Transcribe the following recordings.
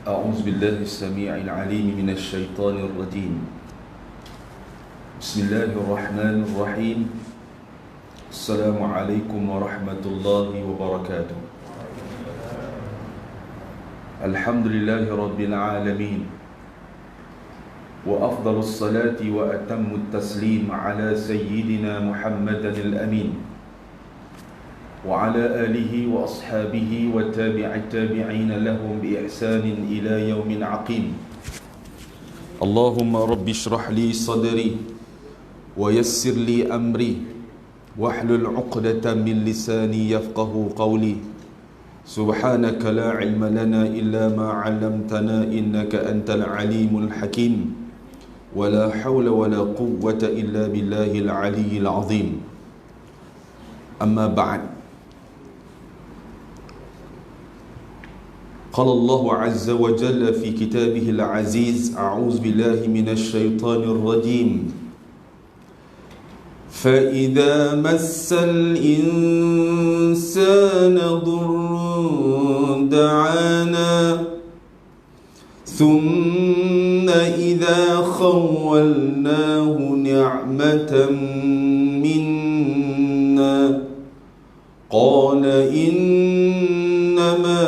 أعوذ بالله السميع العليم من الشيطان الرجيم. بسم الله الرحمن الرحيم. السلام عليكم ورحمة الله وبركاته. الحمد لله رب العالمين، وأفضل الصلاة وأتم التسليم على سيدنا محمد الأمين وعلى آله وأصحابه وتابع التابعين لهم بإحسان إلى يوم عقيم. اللهم رب اشرح لي صدري ويسر لي أمري واحلل عقدة من لساني يفقه قولي. سبحانك لا علم لنا إلا ما علمتنا إنك أنت العليم الحكيم. ولا حول ولا قوة إلا بالله العلي العظيم. أما بعد، قال الله عز وجل في كتابه العزيز: أعوذ بالله من الشيطان الرجيم. فإذا مس الإنسان ضر دعانا ثم إذا خولناه نعمة منا قال إنما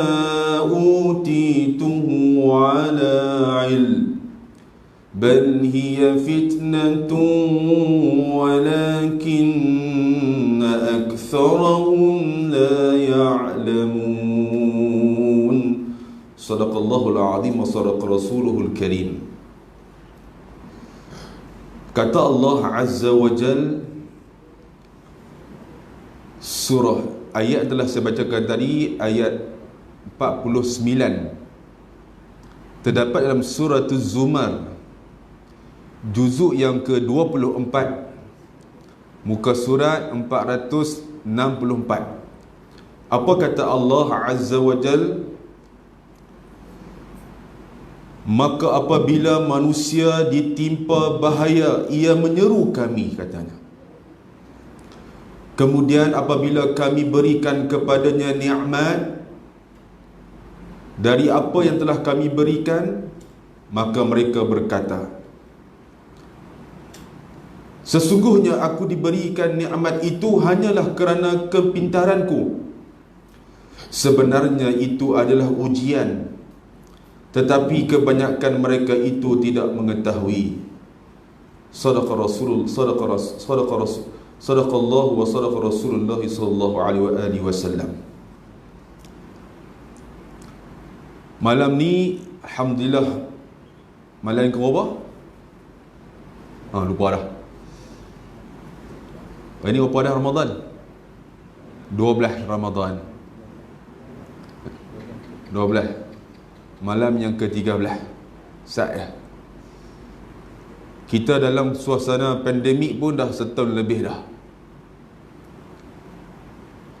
أوتيته على علم بل هي فتنة ولكن أكثرهم لا يعلمون. صدق الله العظيم وصدق رسوله الكريم. Kata Allah Azza wa Jal, surah ayat telah saya bacakan tadi, ayat 49 terdapat dalam surah Az-Zumar, juzuk yang ke-24, muka surat 464. Apa kata Allah Azza wa Jal? Maka apabila manusia ditimpa bahaya, ia menyeru kami, katanya. Kemudian apabila kami berikan kepadanya nikmat dari apa yang telah kami berikan, maka mereka berkata, sesungguhnya aku diberikan nikmat itu hanyalah kerana kepintaranku. Sebenarnya itu adalah ujian, tetapi kebanyakan mereka itu tidak mengetahui. Sadaqallahu wa sadaqa Rasulullah sallallahu alaihi wasallam. Malam ni alhamdulillah malam yang ke-berapa? Lupa dah. Ini berapa dah Ramadan? 12 Ramadan. 12. Malam yang ke-13. Sa'ah. Kita dalam suasana pandemik pun dah setahun lebih dah.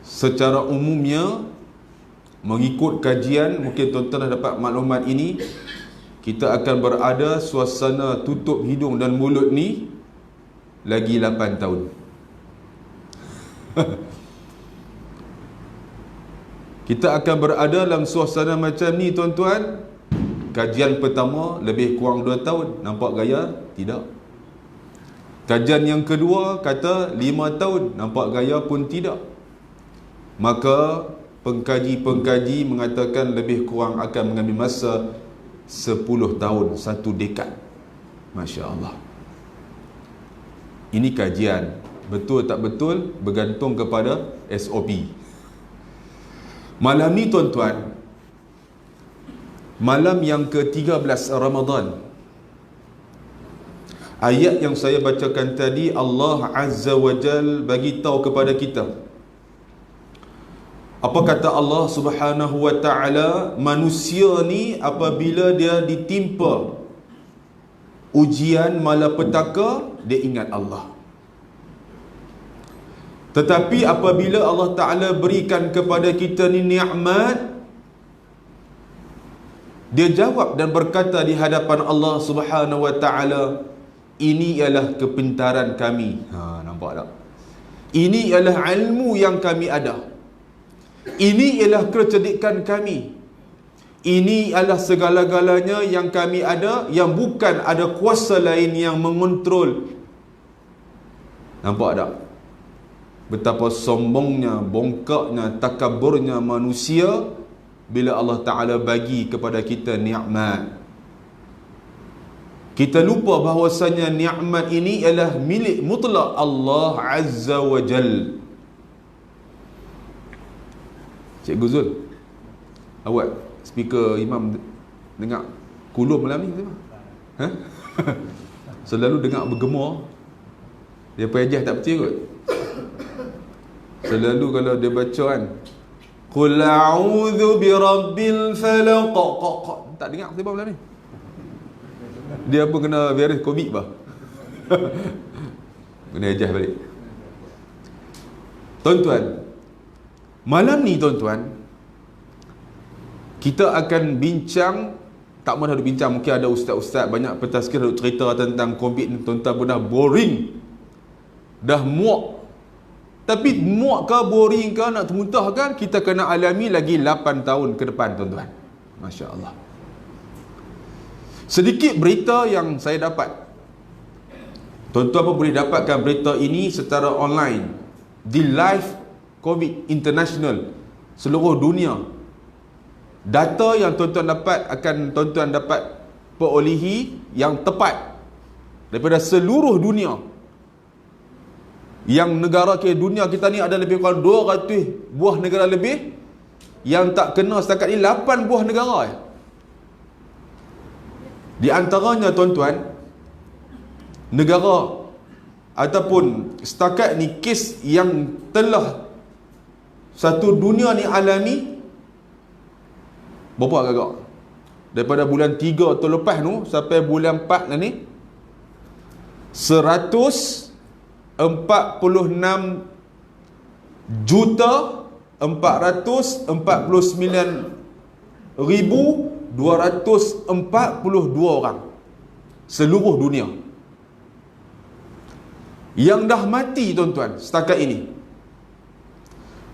Secara umumnya, mengikut kajian, mungkin tuan-tuan dah dapat maklumat ini, kita akan berada suasana tutup hidung dan mulut ni lagi 8 tahun. Kita akan berada dalam suasana macam ni, tuan-tuan. Kajian pertama lebih kurang 2 tahun. Nampak gaya? Tidak. Kajian yang kedua kata 5 tahun. Nampak gaya pun tidak. Maka pengkaji-pengkaji mengatakan lebih kurang akan mengambil masa 10 tahun, 1 dekad. Masya Allah. Ini kajian. Betul tak betul bergantung kepada SOP. Malam ni, tuan-tuan, malam yang ke-13 Ramadan, ayat yang saya bacakan tadi, Allah Azza wa Jal bagi tahu kepada kita. Apa kata Allah Subhanahu wa ta'ala? Manusia ni apabila dia ditimpa ujian malapetaka, dia ingat Allah. Tetapi apabila Allah Ta'ala berikan kepada kita ni nikmat, dia jawab dan berkata di hadapan Allah Subhanahu wa Ta'ala, ini ialah kepintaran kami. Nampak tak? Ini ialah ilmu yang kami ada. Ini ialah kecerdikan kami. Ini adalah segala-galanya yang kami ada, yang bukan ada kuasa lain yang mengontrol. Nampak tak? Betapa sombongnya, bongkaknya, takaburnya manusia bila Allah Ta'ala bagi kepada kita nikmat. Kita lupa bahawasanya nikmat ini ialah milik mutlak Allah Azza wa Jal. Cikgu Zul, awak speaker imam dengar kulum malam ni? Ha? Selalu dengar bergema. Dia pejah tak percaya kot. Selalu kalau dia baca kan, Qul a'udhu birabbil falaq, tak dengar sebab malam ni. Dia pun kena virus COVID bah. Kena ejah balik. Tuan-tuan, malam ni tuan-tuan, kita akan bincang, tak mahu ada bincang, mungkin ada ustaz-ustaz banyak pentazkir duk cerita tentang COVID ni, tuan-tuan pun dah boring, dah muak. Tapi muak ke, boring ke, nak termuntah kan, kita kena alami lagi 8 tahun ke depan tuan-tuan. Masya Allah. Sedikit berita yang saya dapat. Tuan-tuan pun boleh dapatkan berita ini secara online di Live COVID International seluruh dunia. Data yang tuan-tuan dapat akan tuan-tuan dapat perolehi yang tepat daripada seluruh dunia. Yang negara ke dunia kita ni ada lebih kurang 200 buah negara lebih. Yang tak kena setakat ni 8 buah negara. Di antaranya tuan-tuan, negara ataupun setakat ni kes yang telah satu dunia ni alami berapa agak-agak? Daripada bulan 3 tahun lepas tu sampai bulan 4 ni 146 juta 449,242 orang seluruh dunia. Yang dah mati tuan-tuan setakat ini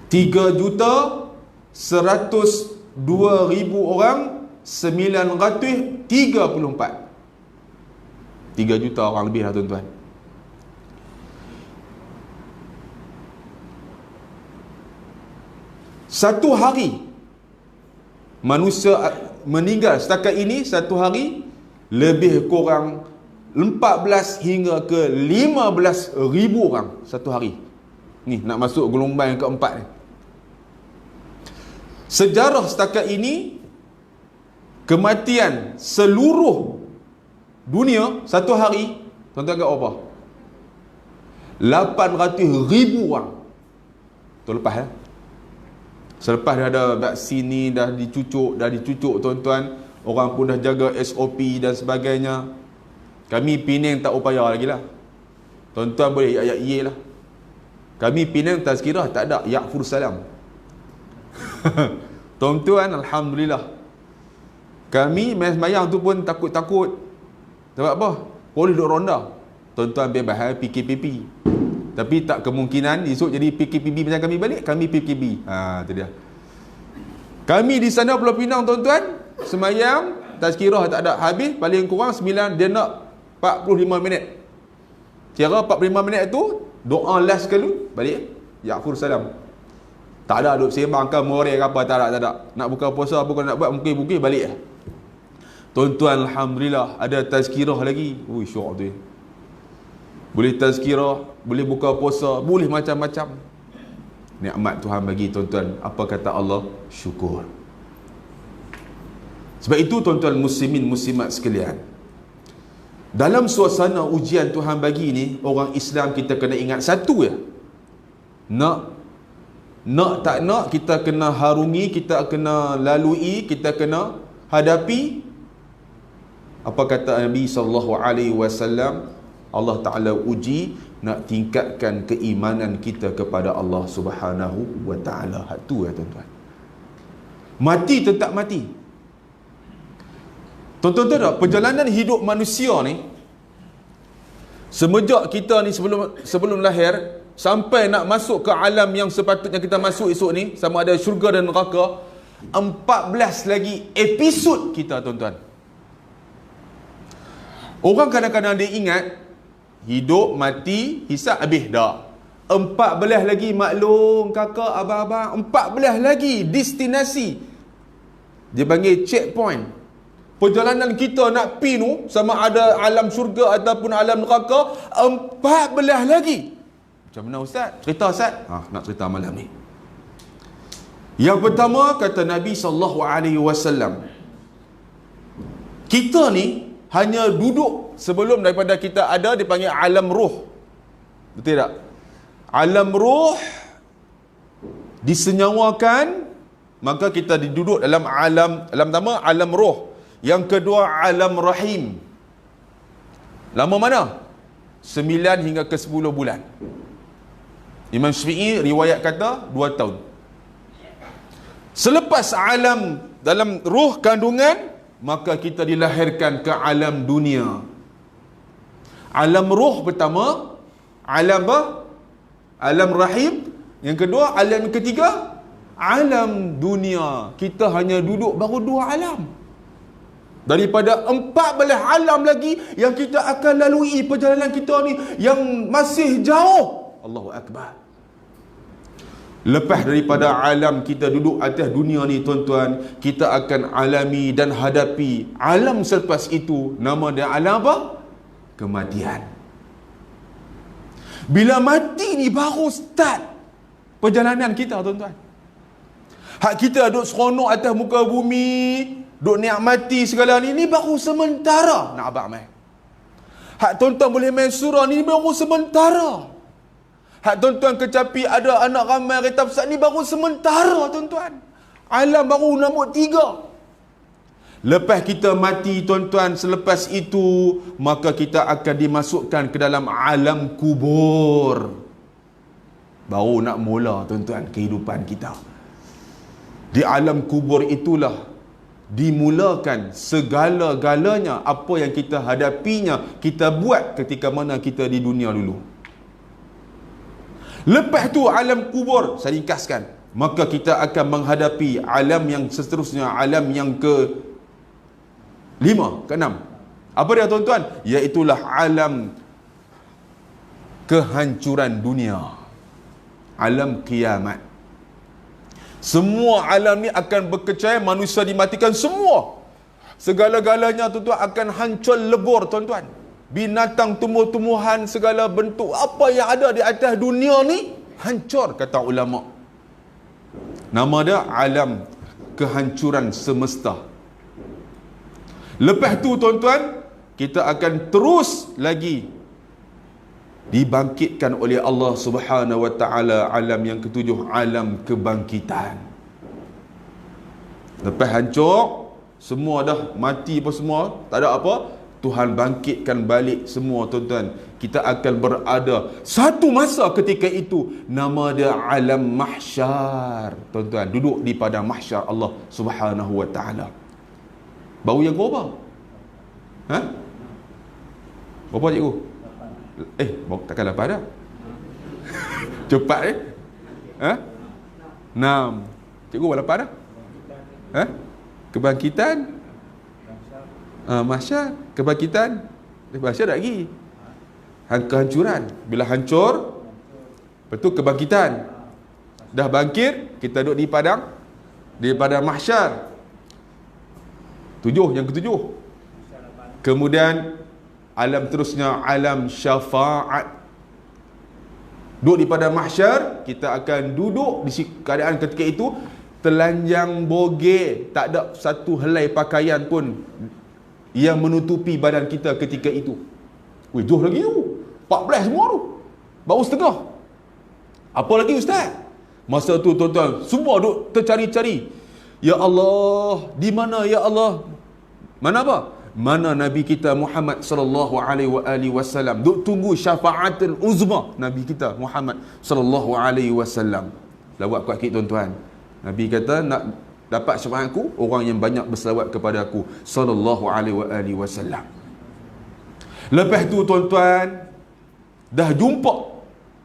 3,102,000 orang 934. 3 juta orang lebih lah tuan-tuan. Satu hari manusia meninggal setakat ini, satu hari lebih kurang 14 hingga ke 15 ribu orang satu hari. Ni nak masuk gelombang yang keempat ni. Sejarah setakat ini, kematian seluruh dunia satu hari, tuan-tuan anggap apa? 800,000 orang. Tahun lepas ya. Selepas dah ada vaksin ni, dah dicucuk tuan-tuan, orang pun dah jaga SOP dan sebagainya. Kami Penang tak upaya lagi lah. Tuan-tuan boleh ya ye lah. Kami Penang tazkirah tak ada, Ya'fur Salam. Tuan-tuan, alhamdulillah. Kami main semayang tu pun takut-takut. Sebab apa? Polis duk ronda. Tuan-tuan bebas PKPP. Tapi tak kemungkinan esok jadi PKPB macam kami balik, kami PKB. Tu dia. Kami di sana Pulau Pinang tuan-tuan, semayang tazkirah tak ada, habis paling kurang 9 dia nak 45 minit. Kira 45 minit tu doa last sekali balik Ya'fur Salam. Tak ada duk sembang ke moreh ke apa, tak ada. Nak buka puasa apa kau nak buat, mungkin balik lah. Tuan-tuan, alhamdulillah ada tazkirah lagi. Ui, syok tu. Boleh tazkirah, boleh buka puasa, boleh macam-macam. Nikmat Tuhan bagi tuan-tuan. Apa kata Allah? Syukur. Sebab itu tuan-tuan muslimin muslimat sekalian, dalam suasana ujian Tuhan bagi ni, orang Islam kita kena ingat satu ya. Nak tak nak, kita kena harungi, kita kena lalui, kita kena hadapi. Apa kata Nabi SAW? Allah Ta'ala uji nak tingkatkan keimanan kita kepada Allah Subhanahu wa Ta'ala. Itu ya tuan-tuan. Mati tetap mati. Tuan-tuan tahu tak, perjalanan hidup manusia ni, semenjak kita ni sebelum lahir sampai nak masuk ke alam yang sepatutnya kita masuk esok ni, sama ada syurga dan neraka, 14 lagi episod kita, tuan-tuan. Orang kadang-kadang dia ingat hidup, mati, hisab, habis dah. 14 lagi maklum, kakak, abang-abang, 14 lagi destinasi. Dia panggil checkpoint. Perjalanan kita nak pi tu, sama ada alam syurga ataupun alam neraka, 14 lagi. Macam mana Ustaz? Cerita Ustaz? Nak cerita malam ni. Yang pertama, kata Nabi SAW, kita ni hanya duduk sebelum daripada kita ada, dipanggil alam ruh. Betul tak? Alam ruh disenyawakan, maka kita diduduk dalam alam pertama, alam ruh. Yang kedua, alam rahim. Lama mana? 9 hingga ke 10 bulan. Imam Syafi'i riwayat kata 2 tahun. Selepas alam dalam ruh kandungan, maka kita dilahirkan ke alam dunia. Alam ruh pertama, alam apa? Alam rahim. Yang kedua, alam ketiga, alam dunia. Kita hanya duduk baru 2 alam. Daripada 14 alam lagi yang kita akan lalui perjalanan kita ni, yang masih jauh. Allahu Akbar. Lepas daripada alam kita duduk atas dunia ni, tuan-tuan, kita akan alami dan hadapi alam selepas itu. Nama dia alam apa? Kematian. Bila mati ni baru start perjalanan kita, tuan-tuan. Hak kita duduk seronok atas muka bumi, duk nikmati segala ni baru sementara. Nak abang main. Hak tuan-tuan boleh main surah ni baru sementara. Hak tuan-tuan kecapi ada anak ramai kereta pesat ni baru sementara, tuan-tuan. Alam baru nombor 3. Lepas kita mati, tuan-tuan, selepas itu maka kita akan dimasukkan ke dalam alam kubur. Baru nak mula, tuan-tuan, kehidupan kita. Di alam kubur itulah dimulakan segala-galanya apa yang kita hadapinya, kita buat ketika mana kita di dunia dulu. Lepas tu alam kubur, saya ringkaskan, maka kita akan menghadapi alam yang seterusnya, alam yang ke-5, ke-6. Apa dia, tuan-tuan? Iaitulah alam kehancuran dunia, alam kiamat. Semua alam ni akan berkecai, manusia dimatikan semua. Segala-galanya, tuan-tuan, akan hancur lebur, tuan-tuan. Binatang, tumbuh-tumbuhan, segala bentuk apa yang ada di atas dunia ni hancur, kata ulama. Nama dia alam kehancuran semesta. Lepas tu, tuan-tuan, kita akan terus lagi dibangkitkan oleh Allah Subhanahu wa taala, alam yang ke-7, alam kebangkitan. Lepas hancur semua, dah mati apa semua, tak ada apa, Tuhan bangkitkan balik semua, tuan-tuan. Kita akan berada satu masa ketika itu, nama dia alam mahsyar, tuan-tuan, duduk di padang mahsyar Allah Subhanahu wa taala. Baru yang berapa? Berapa, cikgu? Takkan 8 dah. Cepat eh? 6. Cikgu 8 dah? Kebangkitan, mahsyar, kebangkitan, mahsyar lagi. Kehancuran. Bila hancur, lepas tu kebangkitan. Dah bangkit, kita duduk di padang mahsyar. 7, yang ke-7. Kemudian alam terusnya, alam syafaat. Duduk di padang mahsyar, kita akan duduk di keadaan ketika itu telanjang bogeh, tak ada satu helai pakaian pun yang menutupi badan kita ketika itu. Jauh lagi tu, 14 semua tu, baru setengah. Apa lagi, Ustaz? Masa tu, tuan-tuan, semua duk tercari-cari. Ya Allah, di mana ya Allah? Mana apa? Mana Nabi kita Muhammad sallallahu alaihi wasallam? Duk tunggu syafaatul uzma Nabi kita Muhammad sallallahu alaihi wasallam. Lawak kuat sikit, tuan-tuan. Nabi kata, nak dapat syafaatku, orang yang banyak berselawat kepada aku sallallahu alaihi wasallam. Lepas tu, tuan-tuan, dah jumpa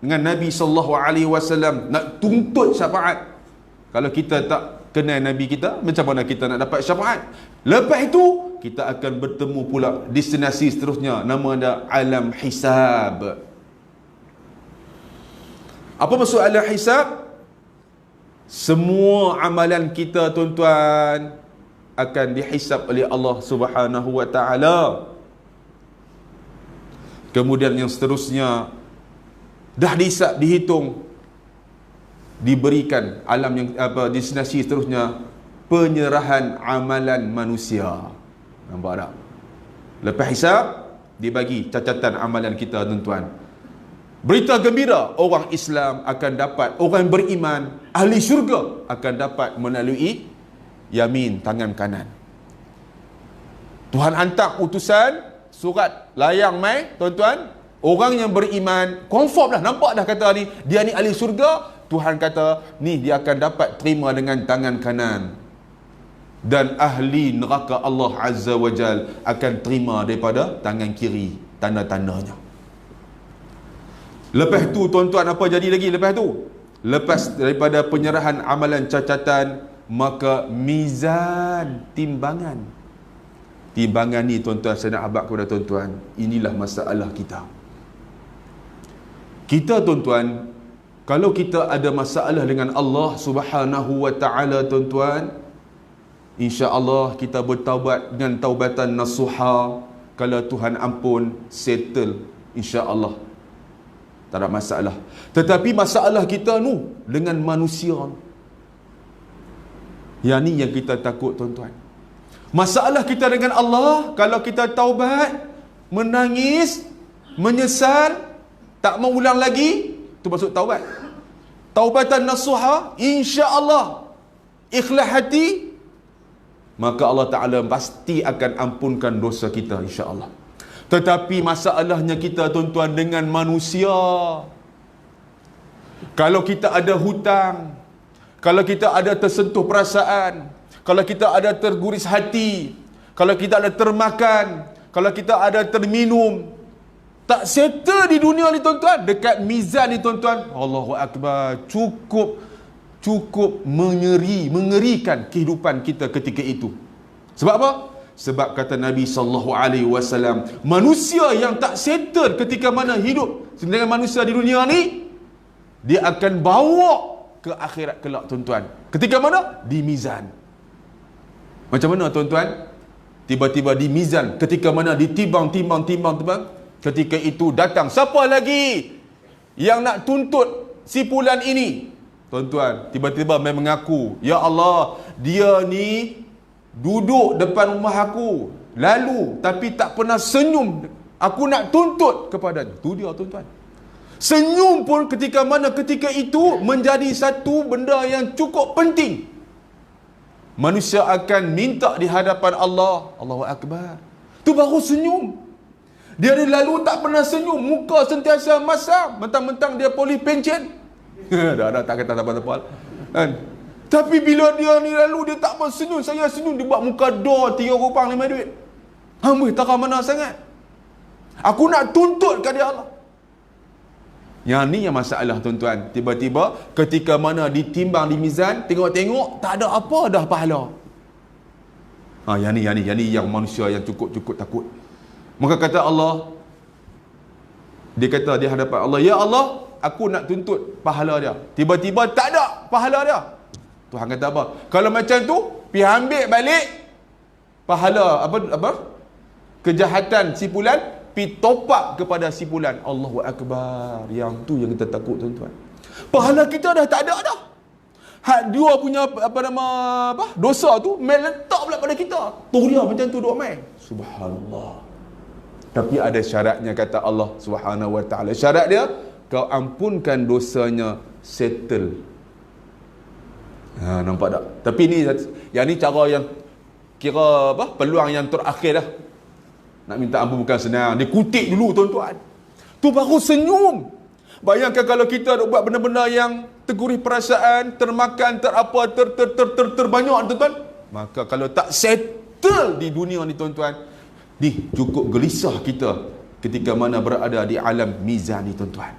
dengan Nabi sallallahu alaihi wasallam, nak tuntut syafaat. Kalau kita tak kenal Nabi kita, macam mana kita nak dapat syafaat? Lepas itu kita akan bertemu pula destinasi seterusnya, nama dia alam hisab. Apa maksud alam hisab? Semua amalan kita tuan-tuan akan dihisab oleh Allah Subhanahu wa taala. Kemudian yang seterusnya dah dihisab, dihitung, diberikan alam yang destinasi seterusnya, penyerahan amalan manusia. Nampak tak? Lepas hisab dibagi catatan amalan kita tuan-tuan. Berita gembira, orang Islam akan dapat, orang beriman, ahli syurga akan dapat melalui yamin, tangan kanan. Tuhan hantar utusan, surat layang mai tuan-tuan, orang yang beriman confirm dah, nampak dah kata ni dia ni ahli syurga. Tuhan kata ni dia akan dapat terima dengan tangan kanan, dan ahli neraka Allah Azza wa Jal akan terima daripada tangan kiri, tanda-tandanya. Lepas tu tuan-tuan, apa jadi lagi lepas tu? Lepas daripada penyerahan amalan catatan, maka mizan, timbangan. Timbangan ni tuan-tuan, saya nak abad kepada tuan-tuan, inilah masalah kita. Kita tuan-tuan, kalau kita ada masalah dengan Allah Subhanahu wa taala tuan-tuan, insya-Allah kita bertaubat dengan taubatan nasuha. Kalau Tuhan ampun, settle, insya-Allah tak ada masalah. Tetapi masalah kita nu dengan manusia, yang ni yang kita takut tuan-tuan. Masalah kita dengan Allah, kalau kita taubat, menangis, menyesal, tak mau ulang lagi, tu maksud taubat. Taubatan nasuha, insya-Allah ikhlas hati, maka Allah Ta'ala pasti akan ampunkan dosa kita, insya-Allah. Tetapi masalahnya kita tuan-tuan dengan manusia, kalau kita ada hutang, kalau kita ada tersentuh perasaan, kalau kita ada terguris hati, kalau kita ada termakan, kalau kita ada terminum, tak settle di dunia ni tuan-tuan, dekat mizan ni tuan-tuan, Allahu Akbar, cukup mengerikan kehidupan kita ketika itu. Sebab apa? Sebab kata Nabi sallallahu alaihi wasallam, manusia yang tak settle ketika mana hidup dengan manusia di dunia ni, dia akan bawa ke akhirat kelak tuan-tuan. Ketika mana? Di mizan. Macam mana tuan-tuan? Tiba-tiba di mizan, ketika mana ditimbang, ketika itu datang siapa lagi yang nak tuntut si fulan ini? Tuan-tuan, tiba-tiba mai mengaku, ya Allah, dia ni duduk depan rumah aku, lalu tapi tak pernah senyum, aku nak tuntut kepadanya. Tu dia tuan-tuan. Senyum pun ketika mana ketika itu menjadi satu benda yang cukup penting. Manusia akan minta di hadapan Allah, Allahu Akbar, tu baru senyum. Dia ni lalu tak pernah senyum, muka sentiasa masam, mentang-mentang dia polis pencen. Dah tak kata apa-apa kan. Tapi bila dia ni lalu dia tak mau senyum, saya senyum, dia buat muka doa 3 rupang 5 duit. Amboi, tak mana sangat. Aku nak tuntut kat dia Allah. Yang ni yang masalah tuan-tuan. Tiba-tiba ketika mana ditimbang di mizan, tengok-tengok tak ada apa dah pahala. Yang ni yang manusia yang cukup takut. Maka kata Allah, dia kata di hadapan Allah, ya Allah, aku nak tuntut pahala dia. Tiba-tiba tak ada pahala dia. Tuhan kata apa? Kalau macam tu, pergi ambil balik pahala apa kejahatan si fulan, pergi top up kepada si fulan. Allahu Akbar. Yang tu yang kita takut tuan-tuan. Pahala kita dah tak ada dah. Hak dia punya dosa tu main letak pula pada kita. Tu dia macam tu duk main. Subhanallah. Tapi ada syaratnya kata Allah Subhanahu wa taala. Syarat dia, kau ampunkan dosanya, settle. Nampak tak? Tapi ni yang ni cara yang kira peluang yang terakhir dah. Nak minta ampun bukan senang. Dia kutik dulu tuan-tuan. Tu baru senyum. Bayangkan kalau kita nak buat benda-benda yang tergurih perasaan, termakan, terbanyak tuan-tuan. Maka kalau tak settle di dunia ni tuan-tuan, ni cukup gelisah kita ketika mana berada di alam mizan ni tuan-tuan.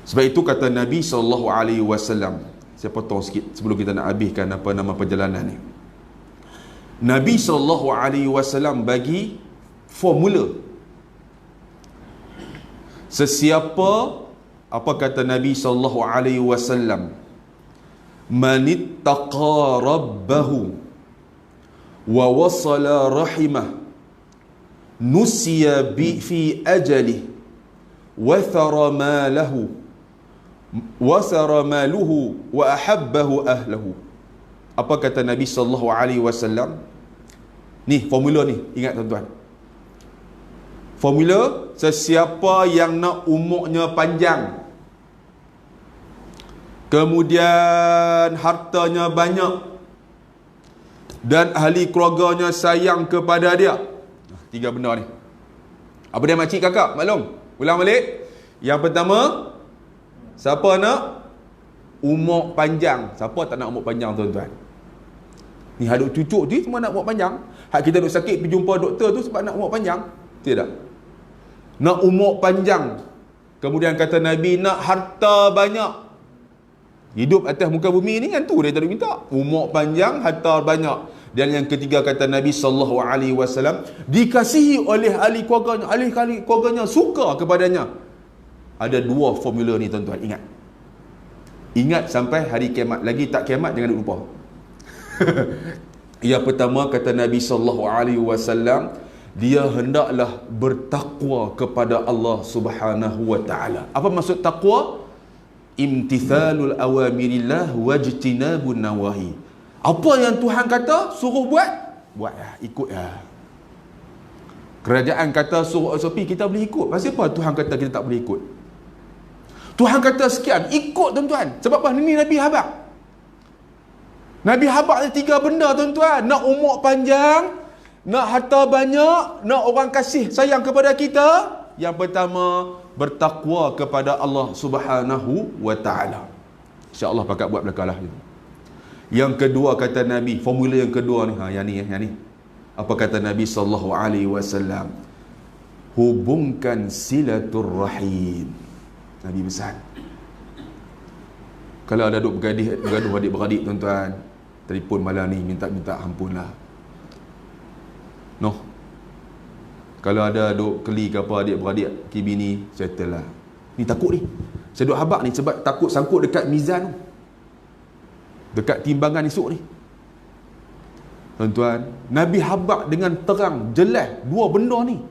Sebab itu kata Nabi SAW, Saya potong sikit sebelum kita nak habiskan apa nama perjalanan ni. Nabi SAW bagi formula. Sesiapa, apa kata Nabi SAW, manittaqa rabbahu wa wasala rahimah nusiya fi ajalih wathara malahu wasara maluhu wa ahabbahu ahlahu. Apa kata Nabi SAW? Ni formula ni, ingat tuan-tuan. Formula, sesiapa yang nak umurnya panjang, kemudian hartanya banyak, dan ahli keluarganya sayang kepada dia. 3 benda ni. Apa dia makcik kakak? Maklum? Ulang balik. Yang pertama, siapa nak umur panjang? Siapa tak nak umur panjang, tuan-tuan? Ni hadut cucuk tu semua nak umur panjang. Hak kita duk sakit pergi jumpa doktor tu sebab nak umur panjang? Tidak. Nak umur panjang. Kemudian kata Nabi, nak harta banyak. Hidup atas muka bumi ni kan tu dia tak minta. Umur panjang, harta banyak. Dan yang ketiga kata Nabi SAW, dikasihi oleh ahli keluarganya, ahli keluarganya suka kepadanya. Ada 2 formula ni, tuan-tuan, ingat. Ingat sampai hari kiamat. Lagi tak kiamat jangan lupa. Yang pertama kata Nabi SAW, dia hendaklah bertakwa kepada Allah Subhanahu wa taala. Apa maksud takwa? Imtithalul awamirillah wajtinabun nawahi. Apa yang Tuhan kata suruh buat, buatlah, ikutlah. Kerajaan kata suruh SOP, kita boleh ikut. Pasal apa Tuhan kata kita tak boleh ikut? Tuhan kata sekian, ikut, tuan-tuan. Sebab apa? Ini Nabi habaq. Nabi habaq ni 3 benda, tuan-tuan. Nak umur panjang, nak harta banyak, nak orang kasih sayang kepada kita. Yang pertama, bertakwa kepada Allah Subhanahu wa taala. Insya-Allah pakat buat belakang lah. Yang kedua kata Nabi, formula yang kedua ni, yang ni. Apa kata Nabi SAW? Hubungkan silaturrahim. Nabi pesan. Kalau ada duk bergaduh adik-beradik, tuan-tuan, telefon malam ni minta ampunlah. Noh. Kalau ada duk keli ke apa adik-beradik, bini, settle lah. Ni takut ni. Saya duk habaq ni sebab takut sangkut dekat mizan tu. Dekat timbangan esok ni. Tuan-tuan, Nabi habaq dengan terang, jelas 2 benda ni.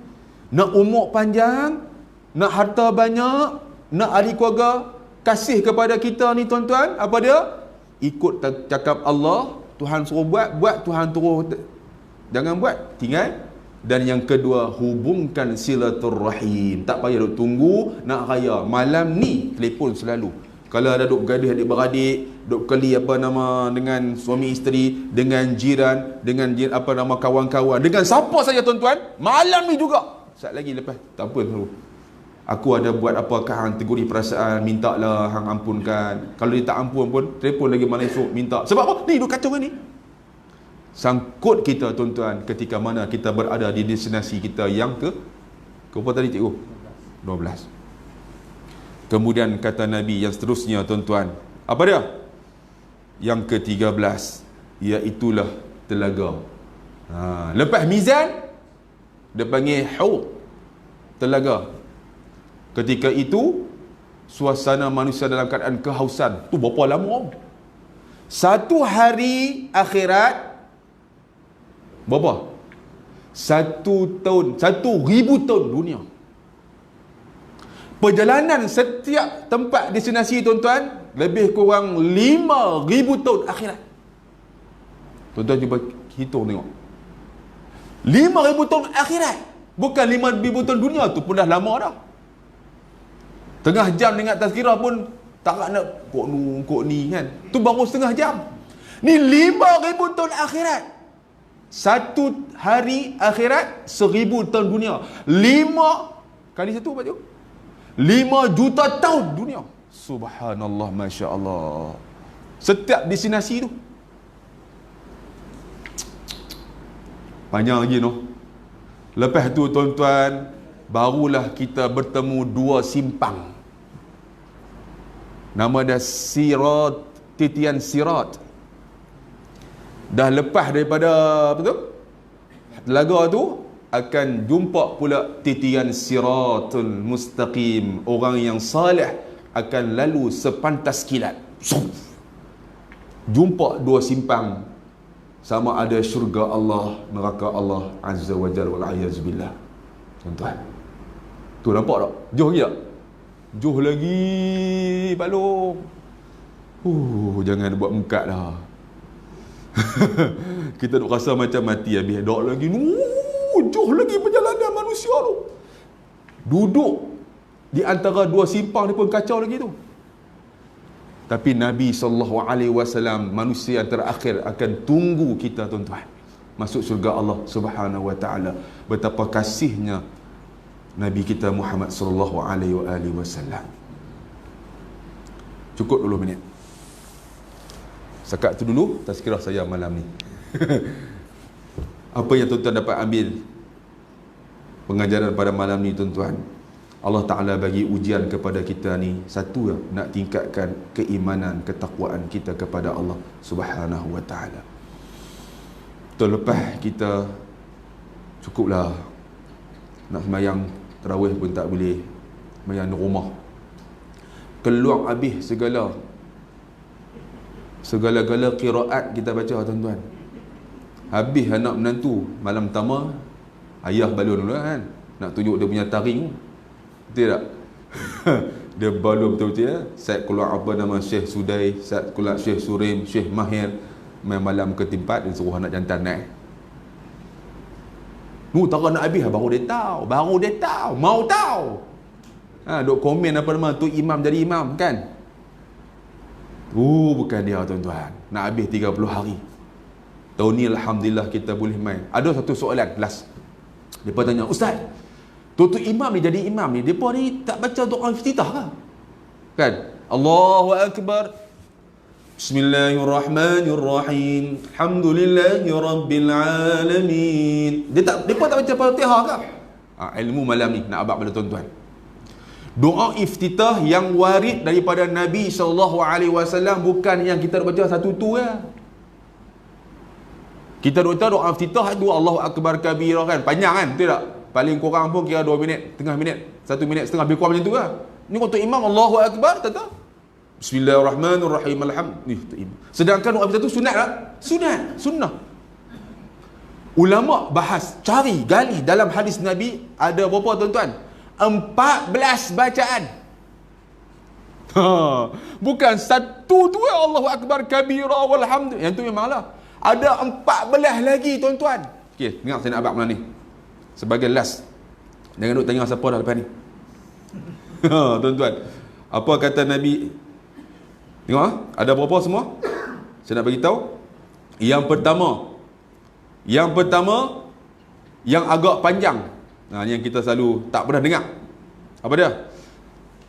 Nak umur panjang, nak harta banyak, nak ahli keluarga kasih kepada kita ni, tuan-tuan, apa dia? Ikut cakap Allah, Tuhan suruh buat, Tuhan suruh jangan buat, tinggal. Dan yang kedua, hubungkan silaturrahim. Tak payah duk tunggu nak raya. Malam ni telefon selalu. Kalau ada duk bergaduh adik-beradik, duk keli apa nama dengan suami isteri, dengan jiran, dengan apa nama kawan-kawan, dengan siapa saja, tuan-tuan, malam ni juga. Sat lagi lepas, tak apa dulu. Aku ada buat apakah hang teguri perasaan, mintalah hang ampunkan. Kalau dia tak ampun pun, telefon lagi malam esok minta. Sebab apa? Ni duk kacau ni. Sangkut kita, tuan-tuan, ketika mana kita berada di destinasi kita yang ke apa tadi cikgu? 12. Kemudian kata Nabi yang seterusnya, tuan-tuan, apa dia? Yang ke-13, iaitulah telaga. Lepas mizan, dia panggil haud, telaga. Ketika itu suasana manusia dalam keadaan kehausan. Tu berapa lama? 1 hari akhirat berapa? 1 tahun, 1,000 tahun dunia. Perjalanan setiap tempat destinasi, tuan-tuan, lebih kurang 5,000 tahun akhirat. Tuan-tuan cuba hitung tengok. 5,000 tahun akhirat. Bukan 5,000 tahun dunia tu pun dah lama dah. Tengah jam dengan tazkirah pun tak nak kok ni kan. Tu baru setengah jam. Ni 5,000 tahun akhirat. 1 hari akhirat 1,000 tahun dunia. 5 kali 1 Pak Cik? 5 juta tahun dunia. Subhanallah, Masya Allah. Setiap destinasi tu panjang lagi no. Lepas tu, tuan-tuan, barulah kita bertemu 2 simpang. Nama dia Sirat titian sirat. Dah lepas daripada apa tu? Telaga tu, akan jumpa pula titian siratul mustaqim. Orang yang salih akan lalu sepantas kilat. Jumpa dua simpang, sama ada syurga Allah, neraka Allah azza wa jalla, wal a'yazubillah. Tuan-tuan, tu nampak tak? Jauh lagi tak? Jauh lagi balong. Jangan buat mengkat dah. Kita duk rasa macam mati habis. Dok lagi jauh lagi perjalanan manusia tu. Duduk di antara dua simpang ni pun kacau lagi tu. Tapi Nabi SAW, manusia yang terakhir, akan tunggu kita, tuan-tuan, masuk surga Allah Subhanahu wa taala. Betapa kasihnya Nabi kita Muhammad SAW. Cukup 20 minit. Sekat tu dulu tazkirah saya malam ni. Apa yang tuan-tuan dapat ambil pengajaran pada malam ni, tuan-tuan? Allah Ta'ala bagi ujian kepada kita ni, satu, nak tingkatkan keimanan, ketakwaan kita kepada Allah Subhanahu wa Ta'ala. Terlepas kita cukuplah nak sembahyang tarawih pun tak boleh, sembahyang di rumah, keluar habis segala-gala qiraat kita baca, tuan-tuan. Habis anak menantu malam pertama, ayah balon dulu kan, nak tunjuk dia punya taring. Betul tak? Dia balon betul-betul ya. Saat keluar apa nama Syekh Sudai, saat keluar Syekh Surim, Syekh Mahir, malam ke-4 dia suruh anak jantan naik. Tara nak habis baru dia tahu, mau tahu. Duk komen apa nama tu imam jadi imam kan? Bukan dia, tuan-tuan. Nak habis 30 hari. Tahun ni alhamdulillah kita boleh main. Ada satu soalan kelas. Depa tanya, "Ustaz, tu imam ni jadi imam ni, depa ni tak baca doa iftitah ke?" Kan? Allahu akbar. Bismillahirrahmanirrahim. Alhamdulillahirabbil alamin. Depa tak baca Fatihah ke? Ilmu malam ni nak abang pada tuan-tuan. Doa iftitah yang warid daripada Nabi SAW bukan yang kita nak baca satu tu ya. Kita nak baca doa iftitah itu Allahu akbar kabira kan, panjang kan, betul tak? Paling kurang pun kira 2 minit, setengah minit, 1 minit setengah, lebih kurang macam tu lah. Ni untuk imam Allahu akbar, tak tahu. Bismillahirrahmanirrahim, alhamdulillah. Sedangkan doa iftitah tu sunat tak? Sunnah. Ulama bahas, cari, gali dalam hadis Nabi ada berapa, tuan-tuan? 14 bacaan. Bukan satu tu ya, Allahu akbar kabira walhamdulillah. Yang tu memanglah. Ada 14 lagi, tuan-tuan. Okey, dengar saya nak abang malam ni. Sebagai last. Jangan duk tanya siapa dah lepas ni. Tuan-tuan, apa kata Nabi? Tengok, ada berapa semua? Saya nak bagi tahu. Yang pertama yang agak panjang. Yang kita selalu tak pernah dengar. Apa dia?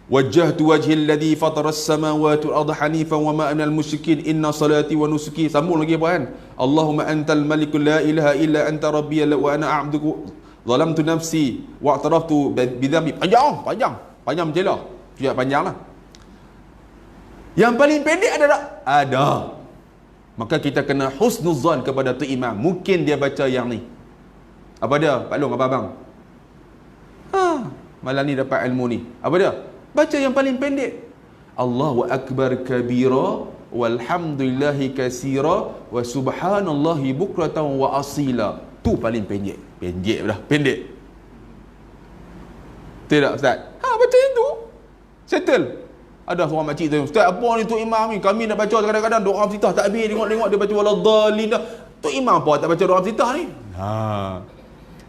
Wajjahtu wajhil ladzi fataras samawati wal arda hanifan wa ma minal musyrikin inna salati wa nusuki. Sambung lagi apa kan? Allahumma antal malikul la ilaha illa anta rabbi wa ana a'buduka zalamtu nafsi wa i'taraftu bidhambi. Panjang menjelah. Dia panjanglah. Yang paling pendek ada tak? Ada. Maka kita kena husnuzan kepada tu imam. Mungkin dia baca yang ni. Apa dia? Pak Long, abang-abang. Malam ni dapat ilmu ni. Apa dia? Baca yang paling pendek. Allahu akbar kabira walhamdulillahi katsira wa subhanallahi bukratan wa asila. Tu paling pendek. Pendek. Tidak, Ustaz? Baca yang tu. Settle. Ada seorang makcik tu, "Ustaz, apa ni tu imam ni? Kami nak baca kadang-kadang doa iftitah tak habis, tengok dia baca waladhdallin. Tu imam apa tak baca doa iftitah ni?"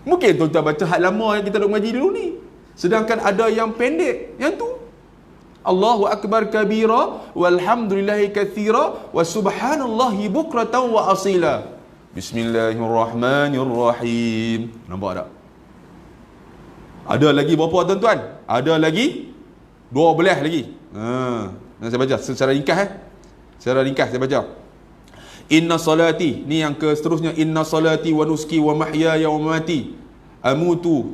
Mungkin tuan-tuan baca hal lama yang kita duk mengaji dulu ni. Sedangkan ada yang pendek, yang tu. Allahu akbar kabira walhamdulillahi katsira wa subhanallahi bukratan wa asila. Bismillahirrahmanirrahim. Nampak tak? Ada lagi berapa, tuan-tuan? Ada lagi 12 lagi. Saya baca secara ringkas Secara ringkas saya baca. Inna salati, ni yang ke seterusnya, inna salati wa nuski wa mahyaya wa mamati amutu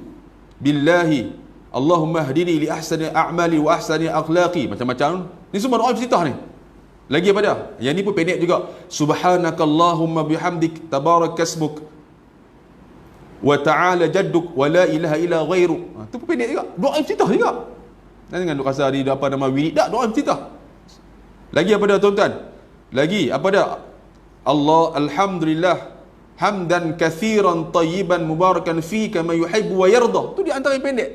billahi Allahumma hdini li ahsani a'mali wa ahsani akhlaqi. Macam-macam ni semua doa iftitah ni. Lagi apa dia? Yang ni pun pendek juga. Subhanakallahumma bihamdik tabarakasmuk wa ta'ala jadduk wa la ilaha illa ghairu. Tu pun pendek juga. Doa iftitah juga. Jangan duk rasa hari apa nama wirid, tak, doa iftitah. Lagi apa dia tuan-tuan? Lagi apa dia? Allah alhamdulillah hamdan kathiran tayyiban mubarakan fi kama yuhibbu wa yarda. Tu di antara yang pendek.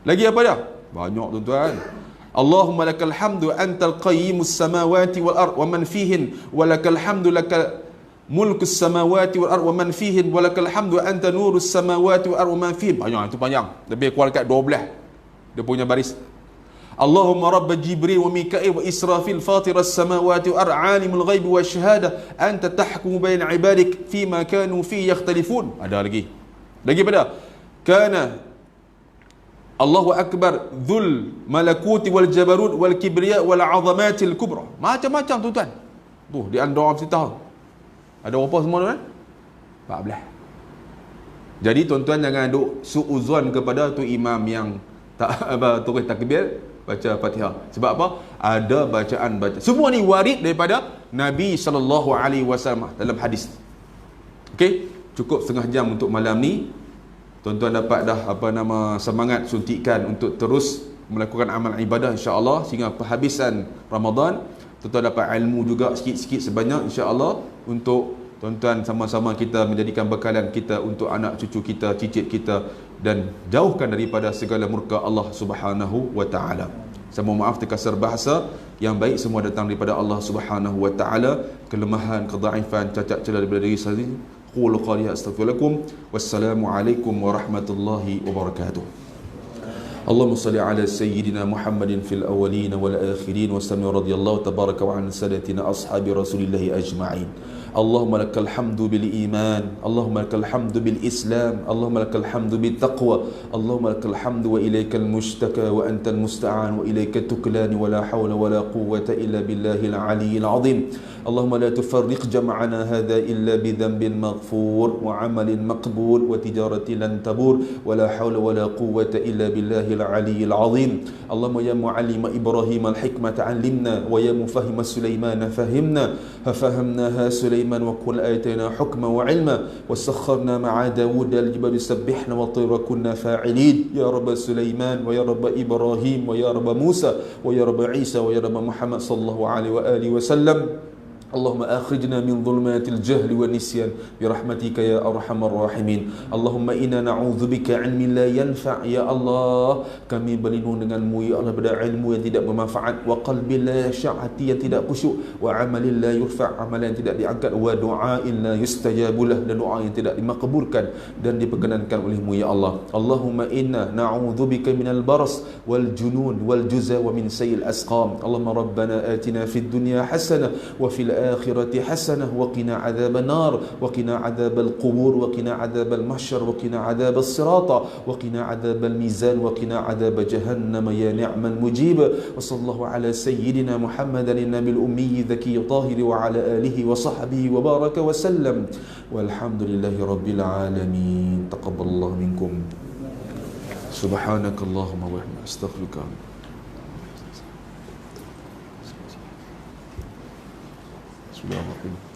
Lagi apa dia? Banyak tuan-tuan. Allahumma lakal hamdu antal qayyimus samawati wal ard wa man fihin wa lakal hamdu lakal mulkus samawati wal ard wa man fihin wa lakal hamdu anta nurus samawati wal ard wa man fihin. Banyak, itu panjang. Lebih kurang dekat 12 dia punya baris. Allahumma rabb Jibril wa Mikail wa Israfil fatiras samawati wal ard alimul ghaib wa syahada anta tahkumu baina ibadik fima kanu fi yakhtalifun. Ada lagi. Lagi pada kana Allahu akbar dzul malakuti wal jabarut wal kibriya wal azamatil kubra. Macam-macam tuan-tuan. Tu di antara cerita. Ada berapa semua tuan? 14. Jadi tuan-tuan jangan duk suuzon kepada tu imam yang tak apa terus takbir baca Fatihah. Sebab apa? Ada bacaan semua ni warid daripada Nabi sallallahu alaihi wasallam dalam hadis. Okey, cukup setengah jam untuk malam ni. Tuan-tuan dapat dah semangat suntikan untuk terus melakukan amal ibadah insya-Allah sehingga penghabisan Ramadan. Tuan-tuan dapat ilmu juga sikit-sikit sebanyak insya-Allah untuk tuan-tuan sama-sama kita menjadikan bekalan kita untuk anak cucu kita, cicit kita dan jauhkan daripada segala murka Allah Subhanahu wa taala. Saya mohon maaf terkasar bahasa, yang baik semua datang daripada Allah Subhanahu wa taala, kelemahan, kedaifan, cacat celah daripada diri saya. Qul qali astaghfirullakum wassalamualaikum warahmatullahi wabarakatuh. Allahumma salli ala sayyidina Muhammadin fil awwalin wal akhirin wa sallim radhiyallahu tabaraka wa an sadatina ashabi Rasulillah ajma'in. Allahumma lakal hamdu bil iman, Allahumma lakal hamdu bil islam, Allahumma lakal hamdu bit taqwa, Allahumma lakal hamdu wa ilaikal mushtaka wa antal musta'an wa ilaika tuklan wa la hawla wa la quwwata illa billahil aliyyil azim. Allahumma la tufarriq jam'ana hadha illa bi dhanbin maghfur wa 'amalin maqbul wa tijaratin lan tabur wa la hawla wa la quwwata illa billahil aliyyil azim. Allahumma ya mu'allima Ibrahim al-hikmata 'allimna wa ya mufahhima Sulaiman fahimna fahamnaha Sulaiman wa qul atayna hukma wa 'ilma wa sakharna ma'a Dawud al-jibal yusabbihna wa tayra kunna fa'ilin. Ya rabb Sulaiman wa ya rabb Ibrahim wa ya rabb Musa wa ya rabb Isa wa ya rabb Muhammad sallallahu alaihi wa alihi wasallam. Allahumma akhrijna min dhulumatil jahli wa nisyan bi rahmatika ya arhamar rahimin. Allahumma inna na'udzubika 'ilmin la yanfa'. Ya Allah, kami berlindung denganmu ya Allah pada ilmu yang tidak bermanfaat, wa qalbin la yakhsha', hati yang tidak khusyuk, wa 'amalin la yurfa', amalan yang tidak diangkat, wa du'ain la yustajabu lah, dan doa yang tidak dimakbulkan dan diperkenankan olehmu ya Allah. Allahumma inna na'udzubika minal baras wal junun wal juza wa min sayil asqam. Allahumma rabbana atina fid dunya hasanah wa fil akhirati hasanah wa qina adzaban nar wa qina adzabal qubur wa qina adzabal mahsyar wa qina adzabas sirata wa qina adzabal mizan wa qina adzab jahannam ya ni'mal mujib. Wa sallallahu ala sayyidina Muhammadin nabil ummi dhaki tahir wa ala alihi wa sahbihi wa baraka wa sallam. Walhamdulillahi rabbil alamin. Taqabbalallahu minkum. Subhanakallahumma wa bihamdika astaghfiruka. Bismillahirrahmanirrahim.